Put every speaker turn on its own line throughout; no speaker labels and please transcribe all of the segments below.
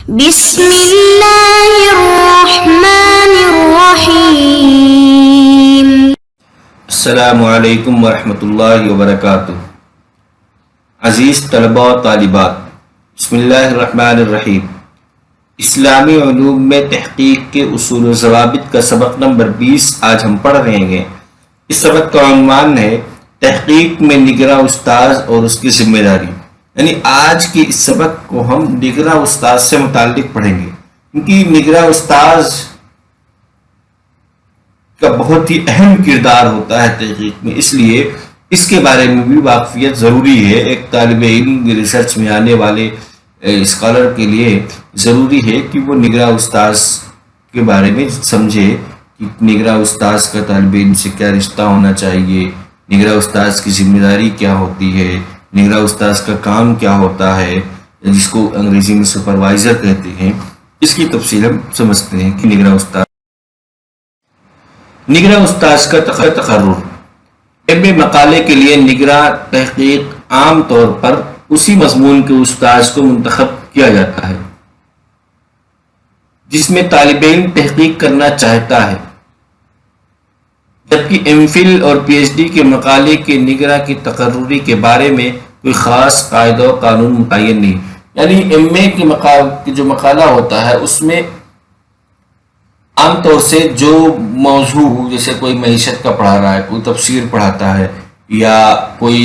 بسم اللہ الرحمن الرحیم۔
السلام علیکم ورحمۃ اللہ وبرکاتہ۔ عزیز طلباء و طالبات، بسم اللہ الرحمن الرحیم۔ اسلامی علوم میں تحقیق کے اصول و ضوابط کا سبق نمبر 20 آج ہم پڑھ رہے ہیں۔ اس سبق کا عنوان ہے تحقیق میں نگراں استاذ اور اس کی ذمہ داری۔ یعنی آج کے اس سبق کو ہم نگراں استاذ سے متعلق پڑھیں گے، کیونکہ نگراں استاذ کا بہت ہی اہم کردار ہوتا ہے تحقیق میں، اس لیے اس کے بارے میں بھی واقفیت ضروری ہے۔ ایک طالب علم ریسرچ میں آنے والے اسکالر کے لیے ضروری ہے کہ وہ نگراں استاذ کے بارے میں سمجھے کہ نگراں استاذ کا طالب علم سے کیا رشتہ ہونا چاہیے، نگراں استاذ کی ذمہ داری کیا ہوتی ہے، نگراں استاذ کا کام کیا ہوتا ہے، جس کو انگریزی میں سپروائزر کہتے ہیں۔ اس کی تفصیل ہم سمجھتے ہیں کہ نگراں استاذ کا تقرر۔ علمی مقالے کے لیے نگراں تحقیق عام طور پر اسی مضمون کے استاذ کو منتخب کیا جاتا ہے جس میں طالب علم تحقیق کرنا چاہتا ہے، جبکہ ایم فل اور پی ایچ ڈی کے مقالے کے نگراں کی تقرری کے بارے میں کوئی خاص قاعدہ و قانون متعین نہیں۔ یعنی ایم اے کی جو مقالہ ہوتا ہے اس میں عام طور سے جو موضوع، جیسے کوئی معیشت کا پڑھا رہا ہے، کوئی تفسیر پڑھاتا ہے یا کوئی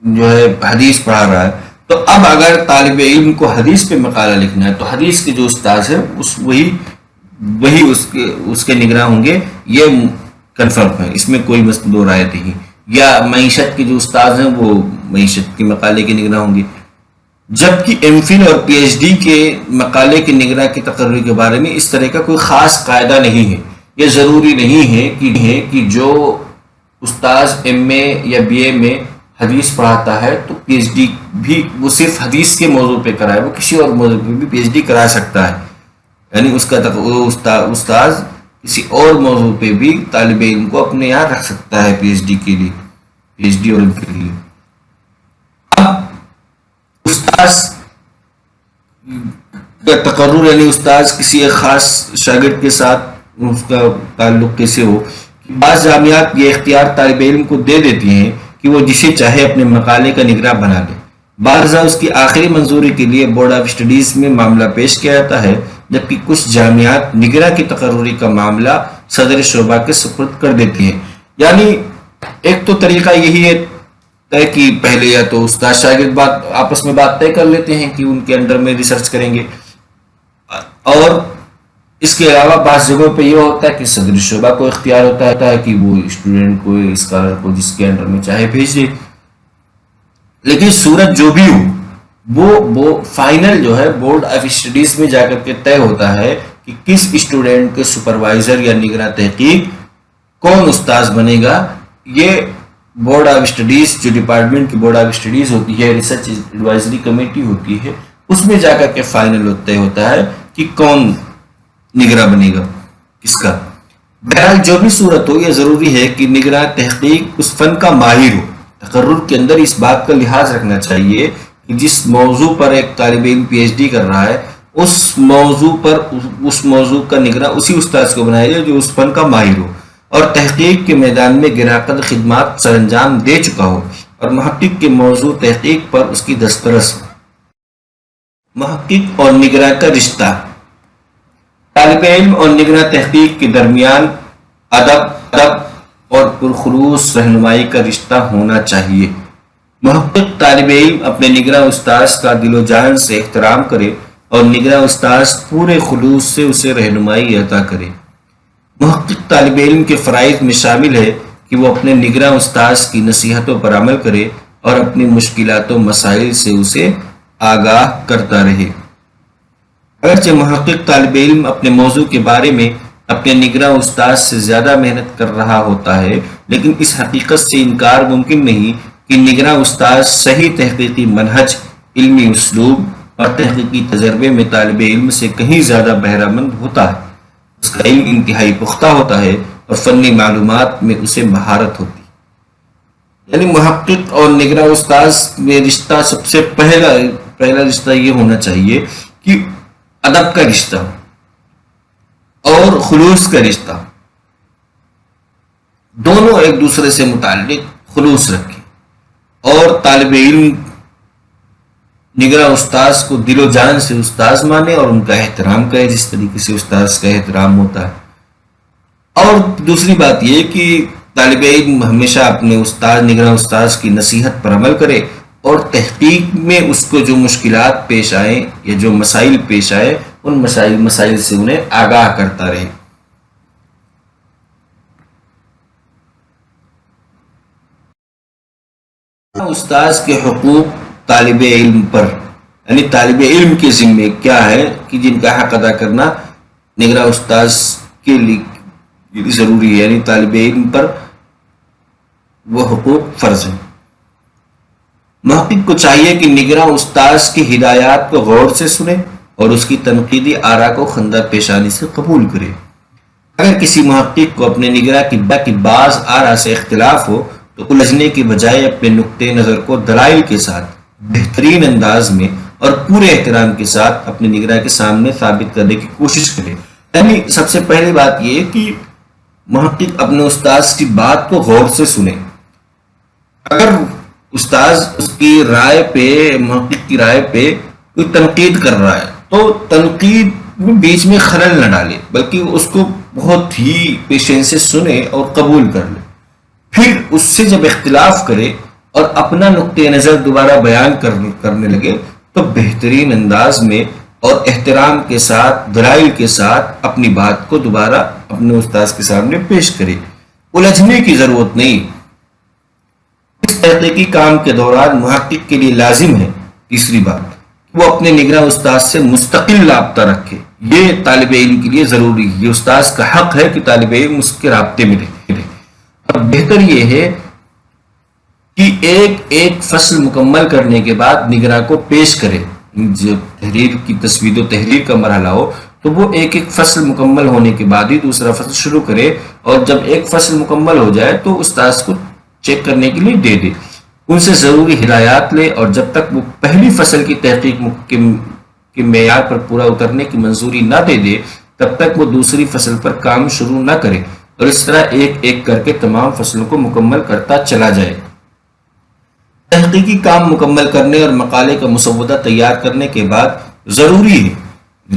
جو ہے حدیث پڑھا رہا ہے، تو اب اگر طالب علم کو حدیث پہ مقالہ لکھنا ہے تو حدیث کے جو استاذ ہے وہی اس کے نگراں ہوں گے، یہ کنفرم ہے، اس میں کوئی دو رائے نہیں۔ یا معیشت کے جو استاذ ہیں وہ معیشت کے مقالے کے نگراں ہوں گے، جبکہ ایم فل اور پی ایچ ڈی کے مقالے کے نگراں کی تقرری کے بارے میں اس طرح کا کوئی خاص قاعدہ نہیں ہے۔ یہ ضروری نہیں ہے کہ جو استاذ ایم اے یا بی اے میں حدیث پڑھاتا ہے تو پی ایچ ڈی بھی وہ صرف حدیث کے موضوع پہ کرائے، وہ کسی اور موضوع پہ بھی پی ایچ ڈی کرا سکتا ہے۔ یعنی اس کا استاذ کسی اور موضوع پہ بھی طالب علم کو اپنے یہاں رکھ سکتا ہے پی ایچ ڈی کے لیے، پی ایچ ڈی اور ان کے لیے۔ اب استاذ کا تقرر، یعنی استاذ کسی ایک خاص شاگرد کے ساتھ اس کا تعلق کیسے ہو، بعض جامعات یہ اختیار طالب علم کو دے دیتی ہیں کہ وہ جسے چاہے اپنے مقالے کا نگراں بنا لے۔ بعضا اس کی آخری منظوری کے لیے بورڈ آف اسٹڈیز میں معاملہ پیش کیا جاتا ہے، جبکہ کچھ جامعات نگراں کی تقرری کا معاملہ صدر شعبہ کے سپرد کر دیتی ہیں۔ یعنی ایک تو طریقہ یہی ہے کہ پہلے یا تو استاد شاگرد آپس میں بات طے کر لیتے ہیں کہ ان کے انڈر میں ریسرچ کریں گے، اور اس کے علاوہ بعض جگہوں پہ یہ ہوتا ہے کہ صدر شعبہ کو اختیار ہوتا ہے کہ وہ اسٹوڈنٹ کو، اسکالر کو جس کے انڈر میں چاہے بھیج دے۔ لیکن صورت جو بھی ہو، وہ فائنل جو ہے بورڈ آف اسٹڈیز میں جا کر کے طے ہوتا ہے کہ کس اسٹوڈنٹ کے سپروائزر یا نگراں تحقیق کون استاذ بنے گا۔ یہ بورڈ آف اسٹڈیز، جو ڈپارٹمنٹ کی بورڈ آف اسٹڈیز ہوتی ہے، ریسرچ ایڈوائزری کمیٹی ہوتی ہے، اس میں جا کر کے فائنل طے ہوتا ہے کہ کون نگراں بنے گا کس کا۔ بہرحال جو بھی صورت ہو، یہ ضروری ہے کہ نگراں تحقیق اس فن کا ماہر ہو۔ تقرر کے اندر اس بات کا لحاظ رکھنا چاہیے کہ جس موضوع پر ایک طالب علم پی ایچ ڈی کر رہا ہے، اس موضوع کا نگراں اسی استاذ کو بنایا جائے جو اس فن کا ماہر ہو اور تحقیق کے میدان میں گراں خدمات سر انجام دے چکا ہو، اور محقق کے موضوع تحقیق پر اس کی دسترس ہو۔ محقق اور نگراں کا رشتہ۔ طالب علم اور نگراں تحقیق کے درمیان ادب اور پرخلوص رہنمائی کا رشتہ ہونا چاہیے۔ محقق طالب علم اپنے نگراں استاذ کا دل و جان سے احترام کرے اور نگراں استاذ پورے خلوص سے اسے رہنمائی عطا کرے۔ محقق طالب علم کے فرائض میں شامل ہے کہ وہ اپنے نگراں استاذ کی نصیحتوں پر عمل کرے اور اپنی مشکلات و مسائل سے اسے آگاہ کرتا رہے۔ اگرچہ محقق طالب علم اپنے موضوع کے بارے میں اپنے نگراں استاذ سے زیادہ محنت کر رہا ہوتا ہے، لیکن اس حقیقت سے انکار ممکن نہیں کہ نگراں استاذ صحیح تحقیقی منہج، علمی اسلوب اور تحقیقی تجربے میں طالب علم سے کہیں زیادہ بہرہ مند ہوتا ہے۔ اس کا علم انتہائی پختہ ہوتا ہے اور فنی معلومات میں اسے مہارت ہوتی ہے۔ یعنی محقق اور نگراں استاذ میں رشتہ، سب سے پہلا رشتہ یہ ہونا چاہیے کہ ادب کا رشتہ اور خلوص کا رشتہ دونوں ایک دوسرے سے متعلق خلوص رکھیں، اور طالب علم نگراں استاذ کو دل و جان سے استاذ مانے اور ان کا احترام کرے جس طریقے سے استاذ کا احترام ہوتا ہے۔ اور دوسری بات یہ کہ طالب علم ہمیشہ اپنے استاد نگراں استاذ کی نصیحت پر عمل کرے، اور تحقیق میں اس کو جو مشکلات پیش آئیں یا جو مسائل پیش آئے ان مسائل سے انہیں آگاہ کرتا رہے۔ استاذ کے حقوق طالب علم پر، یعنی طالب علم کے ذمے کیا ہے کہ جن کا حق ادا کرنا نگراں استاذ کے لیے ضروری ہے، یعنی طالب علم پر وہ حقوق فرض ہیں۔ محقق کو چاہیے کہ نگراں استاذ کی ہدایات کو غور سے سنے اور اس کی تنقیدی آراء کو خندہ پیشانی سے قبول کرے۔ اگر کسی محقق کو اپنے نگراں کی بعض آراء سے اختلاف ہو تو الجھنے کی بجائے اپنے نقطۂ نظر کو دلائل کے ساتھ بہترین انداز میں اور پورے احترام کے ساتھ اپنے نگراں کے سامنے ثابت کرنے کی کوشش کرے۔ یعنی سب سے پہلی بات یہ کہ محقق اپنے استاذ کی بات کو غور سے سنے۔ اگر استاذ اس کی رائے پہ، محقق کی رائے پہ کوئی تنقید کر رہا ہے تو تنقید بیچ میں خلل نہ ڈالے، بلکہ اس کو بہت ہی پیشنس سے سنے اور قبول کر لے۔ پھر اس سے جب اختلاف کرے اور اپنا نقطۂ نظر دوبارہ بیان کرنے لگے تو بہترین انداز میں اور احترام کے ساتھ، دلائل کے ساتھ اپنی بات کو دوبارہ اپنے استاذ کے سامنے پیش کرے۔ الجھنے کی ضرورت نہیں۔ اس تحقیقی کام کے دوران محقق کے لیے لازم ہے، تیسری بات، وہ اپنے نگراں استاذ سے مستقل رابطہ رکھے۔ یہ طالب علم کے لیے ضروری ہے، یہ استاذ کا حق ہے کہ طالب علم اس کے رابطے میں رہے۔ اور بہتر یہ ہے کہ ایک فصل مکمل کرنے کے بعد نگراں کو پیش کرے۔ جو تحریر کی تسوید و تحریر کا مرحلہ ہو تو وہ ایک فصل مکمل ہونے کے بعد ہی دوسرا فصل شروع کرے، اور جب ایک فصل مکمل ہو جائے تو استاذ کو چیک کرنے کے لیے دے دے، ان سے ضروری ہدایات لے، اور جب تک وہ پہلی فصل کی تحقیق کے معیار پر پورا اترنے کی منظوری نہ دے دے تب تک وہ دوسری فصل پر کام شروع نہ کرے، اور اس طرح ایک ایک کر کے تمام فصلوں کو مکمل کرتا چلا جائے۔ تحقیقی کام مکمل کرنے اور مقالے کا مسودہ تیار کرنے کے بعد ضروری ہے،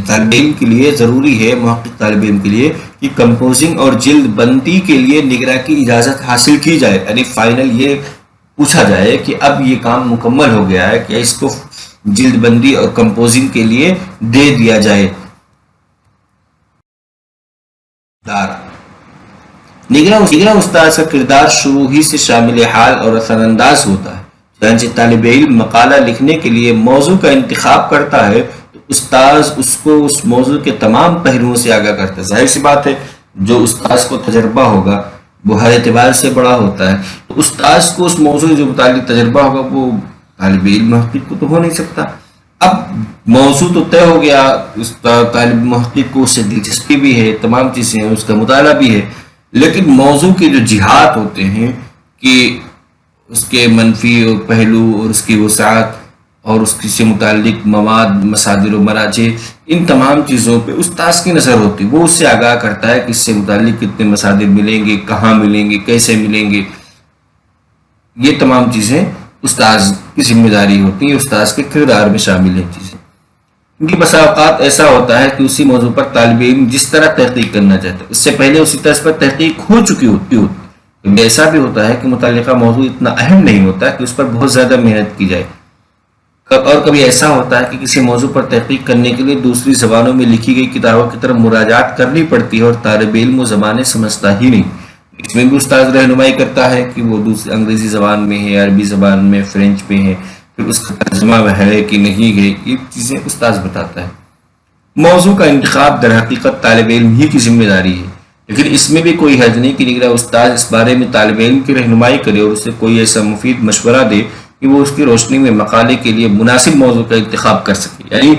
طالب علم کے لیے ضروری ہے، محقق طالب علم کے لیے، کہ کمپوزنگ اور جلد بندی کے لیے نگراں کی اجازت حاصل کی جائے، یعنی فائنل یہ پوچھا جائے کہ اب یہ کام مکمل ہو گیا ہے، کہ اس کو جلد بندی اور کمپوزنگ کے لیے دے دیا جائے۔ نگراں استاذ کا کردار شروع ہی سے شامل حال اور اثر انداز ہوتا ہے۔ چنانچہ طالب علم مقالہ لکھنے کے لیے موضوع کا انتخاب کرتا ہے تو استاذ اس کو اس موضوع کے تمام پہلوؤں سے آگاہ کرتا ہے۔ ظاہر سی بات ہے، جو استاذ کو تجربہ ہوگا وہ ہر اعتبار سے بڑا ہوتا ہے، تو استاذ کو اس موضوع جو متعلق تجربہ ہوگا وہ طالب علم محقق کو تو ہو نہیں سکتا۔ اب موضوع تو طے ہو گیا، طالب محقق کو اس سے دلچسپی بھی ہے، تمام چیزیں ہیں، اس کا مطالعہ بھی ہے، لیکن موضوع کے جو جہات ہوتے ہیں کہ اس کے منفی پہلو اور اس کی وسعت اور اس سے متعلق مواد، مصادر و مراجع، ان تمام چیزوں پہ استاذ کی نظر ہوتی ہے۔ وہ اس سے آگاہ کرتا ہے کہ اس سے متعلق کتنے مصادر ملیں گے، کہاں ملیں گے، کیسے ملیں گے۔ یہ تمام چیزیں استاذ کی ذمہ داری ہوتی ہیں، استاذ کے کردار میں شامل ہیں چیزیں۔ کیونکہ بسا اوقات ایسا ہوتا ہے کہ اسی موضوع پر طالب علم جس طرح تحقیق کرنا چاہتا ہے اس سے پہلے اسی طرح پر تحقیق ہو چکی ہوتی ایسا بھی ہوتا ہے کہ متعلقہ موضوع اتنا اہم نہیں ہوتا کہ اس پر بہت زیادہ محنت کی جائے، اور کبھی ایسا ہوتا ہے کہ کسی موضوع پر تحقیق کرنے کے لیے دوسری زبانوں میں لکھی گئی کتابوں کی طرف مراجعات کرنی پڑتی ہے اور طالب علم وہ زبانیں سمجھتا ہی نہیں۔ اس میں بھی استاذ رہنمائی کرتا ہے کہ وہ دوسری انگریزی زبان میں ہے، عربی زبان میں، فرینچ میں ہے، پھر اس کا ترجمہ ہے کہ نہیں ہے، یہ چیزیں استاذ بتاتا ہے۔ موضوع کا انتخاب در حقیقت طالب علم ہی کی ذمہ داری ہے، لیکن اس میں بھی کوئی حرج نہیں کہ نگراں استاذ اس بارے میں طالب علم کی رہنمائی کرے اور اسے کوئی ایسا مفید مشورہ دے کہ وہ اس کی روشنی میں مقالے کے لیے مناسب موضوع کا انتخاب کر سکے، یعنی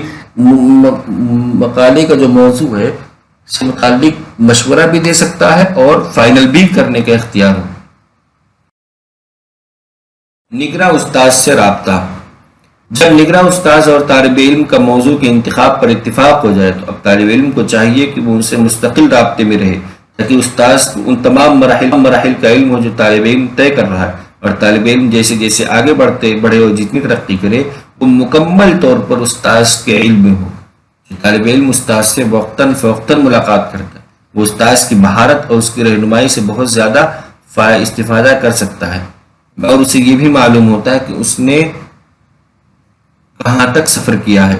مقالے کا جو موضوع ہے اس سے متعلق مشورہ بھی دے سکتا ہے اور فائنل بھی کرنے کا اختیار ہو۔ نگراں استاذ سے رابطہ۔ جب نگراں استاذ اور طالب علم کا موضوع کے انتخاب پر اتفاق ہو جائے تو اب طالب علم کو چاہیے کہ وہ ان سے مستقل رابطے میں رہے تاکہ استاذ کو ان تمام مراحل کا علم ہو جو طالب علم طے کر رہا ہے، اور طالب علم جیسے جیسے آگے بڑھے اور جتنی ترقی کرے وہ مکمل طور پر استاذ کے علم میں ہو۔ جو طالب علم استاذ سے وقتاً فوقتاً ملاقات کرتا ہے وہ استاذ کی مہارت اور اس کی رہنمائی سے بہت زیادہ استفادہ کر سکتا ہے، اور اسے یہ بھی معلوم ہوتا ہے کہ اس نے کہاں تک سفر کیا ہے،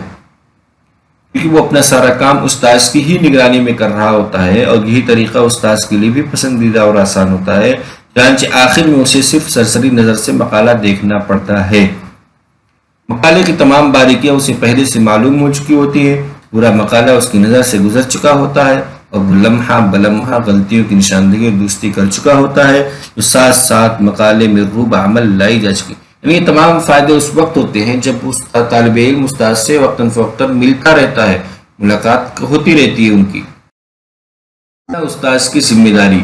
کیونکہ وہ اپنا سارا کام استاذ کی ہی نگرانی میں کر رہا ہوتا ہے، اور یہی طریقہ استاذ کے لیے بھی پسندیدہ اور آسان ہوتا ہے، چنانچہ آخر میں اسے صرف سرسری نظر سے مقالہ دیکھنا پڑتا ہے۔ مقالے کی تمام باریکیاں اسے پہلے سے معلوم ہو چکی ہوتی ہیں، پورا مقالہ اس کی نظر سے گزر چکا ہوتا ہے، اور وہ لمحہ بلمحہ غلطیوں کی نشاندہی اور درستی کر چکا ہوتا ہے جو ساتھ ساتھ مقالے میں روب عمل لائی جا چکی۔ یعنی یہ تمام فائدے اس وقت ہوتے ہیں جب طالب علم استاد سے وقتاً فوقتاً ملتا رہتا ہے، ملاقات ہوتی رہتی ہے ان کی۔ استاذ کی ذمہ داری۔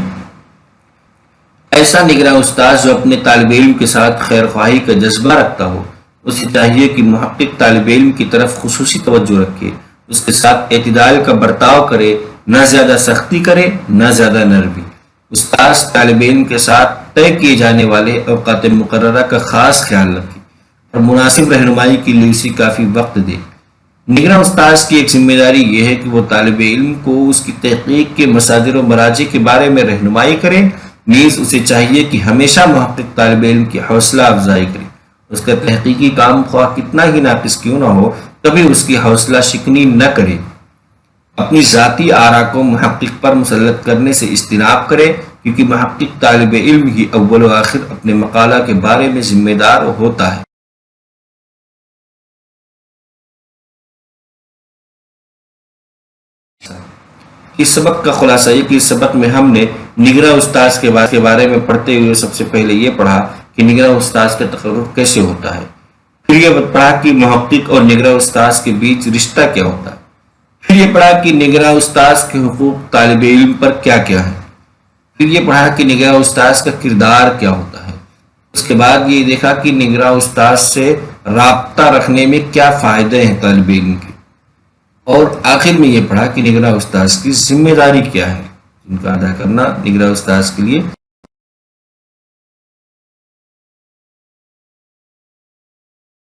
ایسا نگراں استاذ جو اپنے طالب علم کے ساتھ خیر خواہی کا جذبہ رکھتا ہو، اسے چاہیے کہ محقق طالب علم کی طرف خصوصی توجہ رکھے، اس کے ساتھ اعتدال کا برتاؤ کرے، نہ زیادہ سختی کرے نہ زیادہ نرمی۔ استاذ طالب علم کے ساتھ طے کیے جانے والے اوقات مقررہ کا خاص خیال رکھے اور مناسب رہنمائی کے لیے اسے کافی وقت دے۔ نگراں استاذ کی ایک ذمہ داری یہ ہے کہ وہ طالب علم کو اس کی تحقیق کے مصادر و مراجع کے بارے میں رہنمائی کرے، نیز اسے چاہیے کہ ہمیشہ محقق طالب علم کی حوصلہ افزائی کرے، اس کا تحقیقی کام خواہ کتنا ہی ناقص کیوں نہ ہو کبھی اس کی حوصلہ شکنی نہ کرے، اپنی ذاتی آراء کو محقق پر مسلط کرنے سے اجتناب کرے، کیونکہ محقق طالب علم ہی اول و آخر اپنے مقالہ کے بارے میں ذمہ دار ہوتا ہے۔ اس سبق کا خلاصہ یہ کہ اس سبق میں ہم نے نگراں استاذ کے بارے میں پڑھتے ہوئے سب سے پہلے یہ پڑھا کہ نگراں استاذ کا تقرر کیسے ہوتا ہے، پھر یہ پڑھا کہ محقق اور نگراں استاذ کے بیچ رشتہ کیا ہوتا ہے، پھر یہ پڑھا کہ نگراں استاذ کے حقوق طالب علم پر کیا کیا ہے، پھر یہ پڑھا کہ نگراں استاذ کا کردار کیا ہوتا ہے، اس کے بعد یہ دیکھا کہ نگراں استاذ سے رابطہ رکھنے میں کیا فائدے ہیں طالب علم کے، اور آخر میں یہ پڑھا کہ نگراں استاذ کی ذمہ داری کیا ہے، جن کا ادا کرنا نگراں استاذ کے لیے